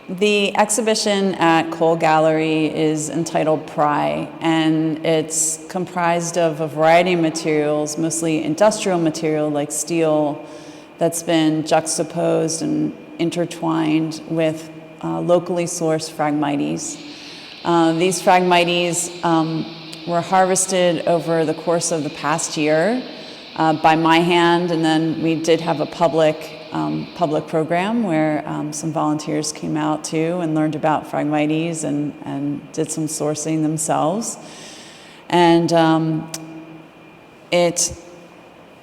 The exhibition at Kohl Gallery is entitled Pry, and it's comprised of a variety of materials, mostly industrial material like steel, that's been juxtaposed and intertwined with locally sourced Phragmites. These Phragmites were harvested over the course of the past year by my hand, and then we did have a public program where some volunteers came out too and learned about Phragmites and did some sourcing themselves. And it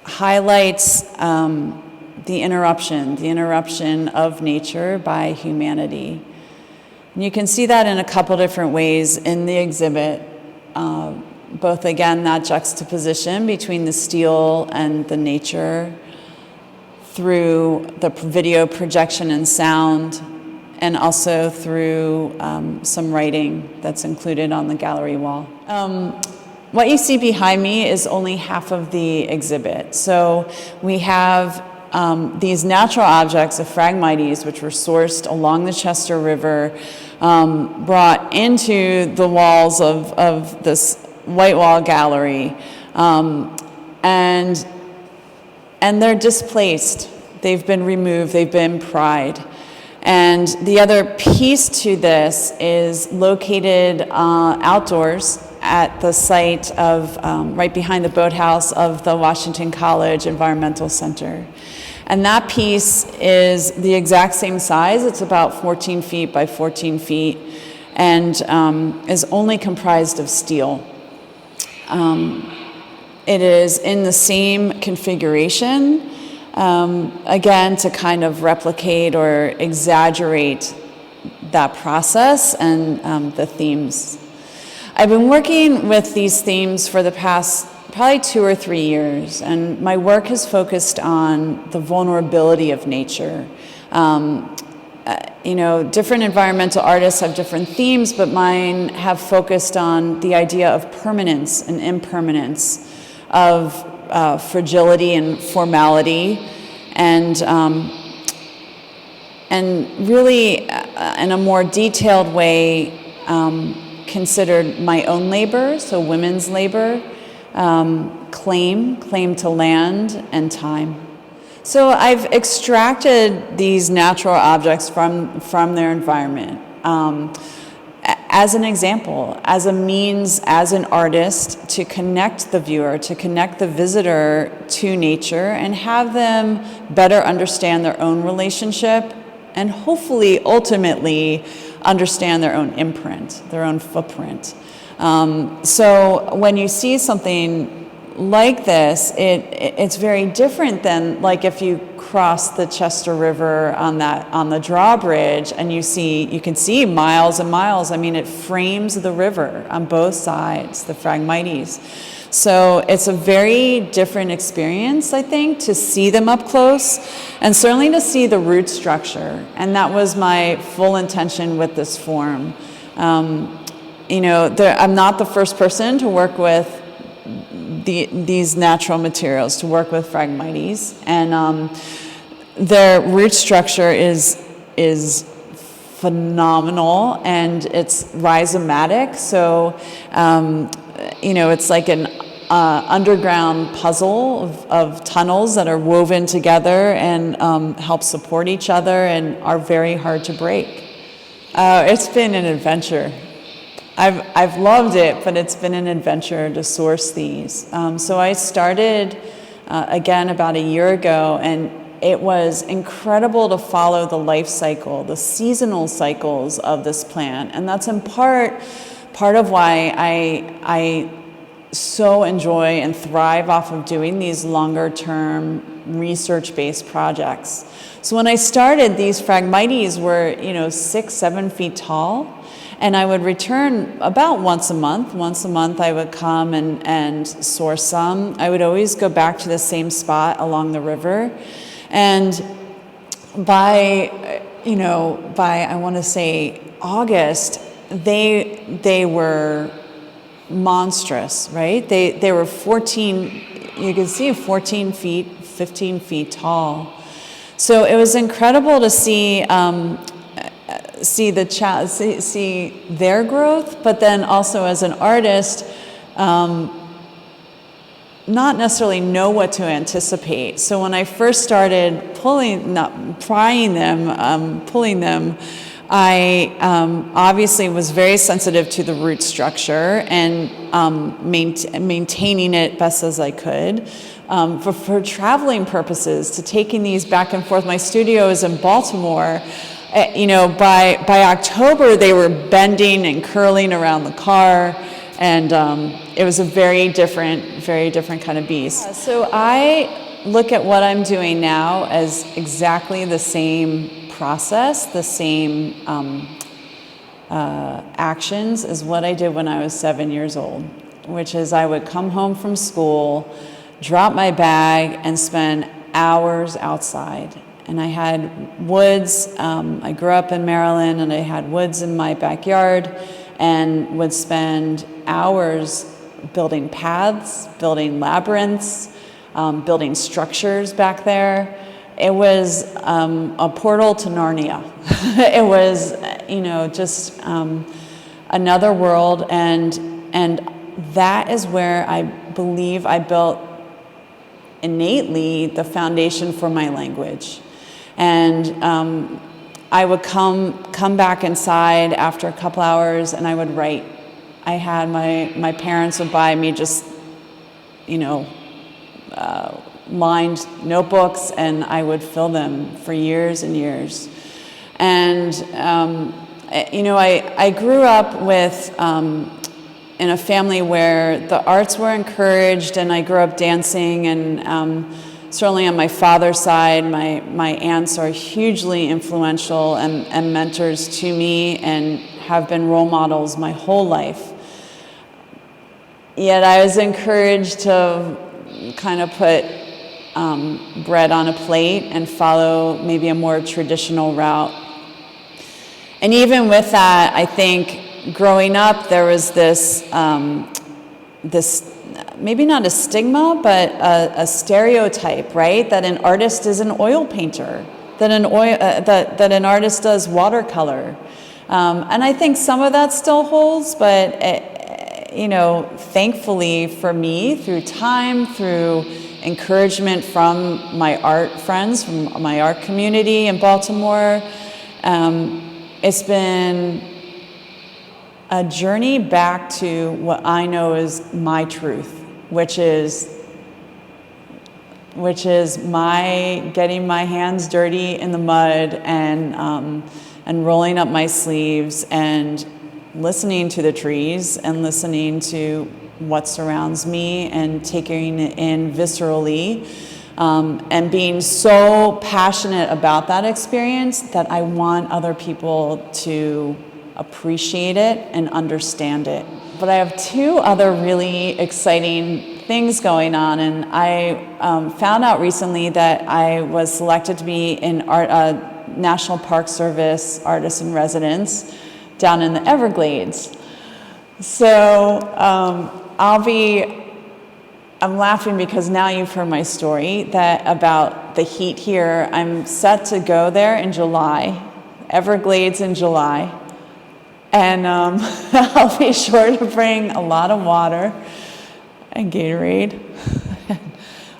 highlights the interruption of nature by humanity. And you can see that in a couple different ways in the exhibit, both again that juxtaposition between the steel and the nature, through the video projection and sound, and also through some writing that's included on the gallery wall. What you see behind me is only half of the exhibit. So we have these natural objects of Phragmites, which were sourced along the Chester River, brought into the walls of this white wall gallery, and they're displaced. They've been removed, they've been pried. And the other piece to this is located outdoors at the site of, right behind the boathouse of the Washington College Environmental Center. And that piece is the exact same size. It's about 14 feet by 14 feet and is only comprised of steel. It is in the same configuration, again, to kind of replicate or exaggerate that process and the themes. I've been working with these themes for the past probably 2 or 3 years, and my work has focused on the vulnerability of nature. Different environmental artists have different themes, but mine have focused on the idea of permanence and impermanence, of fragility and formality, and really in a more detailed way considered my own labor, so women's labor, claim to land, and time. So I've extracted these natural objects from their environment as an example, as a means, as an artist, to connect the viewer, to connect the visitor to nature and have them better understand their own relationship and hopefully ultimately understand their own imprint, their own footprint. So when you see something like this, it's very different than like if you cross the Chester River on the drawbridge and you can see miles and miles. I mean, it frames the river on both sides, the Phragmites. So it's a very different experience, I think, to see them up close and certainly to see the root structure. And that was my full intention with this form. I'm not the first person to work with these natural materials, to work with Phragmites, and their root structure is phenomenal, and it's rhizomatic. So it's like an underground puzzle of tunnels that are woven together and help support each other and are very hard to break. It's been an adventure. I've loved it, but it's been an adventure to source these. So I started again about a year ago, and it was incredible to follow the life cycle, the seasonal cycles of this plant, and that's in part of why I so enjoy and thrive off of doing these longer-term research-based projects. So when I started, these Phragmites were 6-7 feet tall. And I would return about once a month. Once a month I would come and source some. I would always go back to the same spot along the river. And by I want to say August, they were monstrous, right? They were 14, you can see 14 feet, 15 feet tall. So it was incredible to see see their growth, but then also as an artist, not necessarily know what to anticipate. So when I first started pulling them, I obviously was very sensitive to the root structure and maintaining it best as I could. For traveling purposes, to taking these back and forth. My studio is in Baltimore. By October, they were bending and curling around the car, and it was a very different kind of beast. So I look at what I'm doing now as exactly the same process, the same actions as what I did when I was 7 years old, which is I would come home from school, drop my bag, and spend hours outside. And I had woods. I grew up in Maryland, and I had woods in my backyard, and would spend hours building paths, building labyrinths, building structures back there. It was a portal to Narnia. It was, just another world, and that is where I believe I built innately the foundation for my language. And I would come back inside after a couple hours, and I would write. I had my parents would buy me just, lined notebooks, and I would fill them for years and years. And I grew up with in a family where the arts were encouraged, and I grew up dancing, and certainly on my father's side, my aunts are hugely influential and mentors to me, and have been role models my whole life. Yet I was encouraged to kind of put bread on a plate and follow maybe a more traditional route. And even with that, I think growing up, there was this maybe not a stigma, but a stereotype, right? That an artist is an oil painter, that an artist does watercolor. And I think some of that still holds, but thankfully for me, through time, through encouragement from my art friends, from my art community in Baltimore, it's been a journey back to what I know is my truth, which is my getting my hands dirty in the mud and rolling up my sleeves and listening to the trees and listening to what surrounds me and taking it in viscerally, and being so passionate about that experience that I want other people to appreciate it and understand it. But I have two other really exciting things going on, and I found out recently that I was selected to be in National Park Service Artist in Residence down in the Everglades. So I'm laughing because now you've heard my story about the heat here. I'm set to go there in July, Everglades in July. And I'll be sure to bring a lot of water and Gatorade.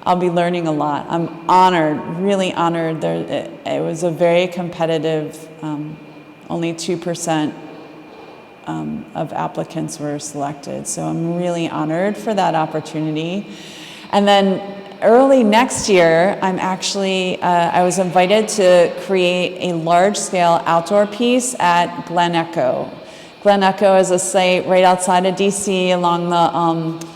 I'll be learning a lot. I'm honored, really honored. It was a very competitive, only 2% of applicants were selected. So I'm really honored for that opportunity. And then early next year, I was invited to create a large-scale outdoor piece at Glen Echo. Glen Echo is a site right outside of DC along the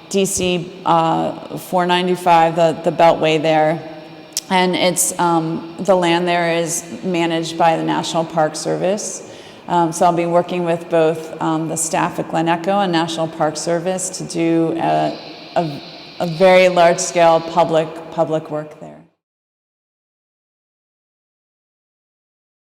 DC 495, the Beltway there. And it's the land there is managed by the National Park Service. So I'll be working with both the staff at Glen Echo and National Park Service to do a very large-scale public work there.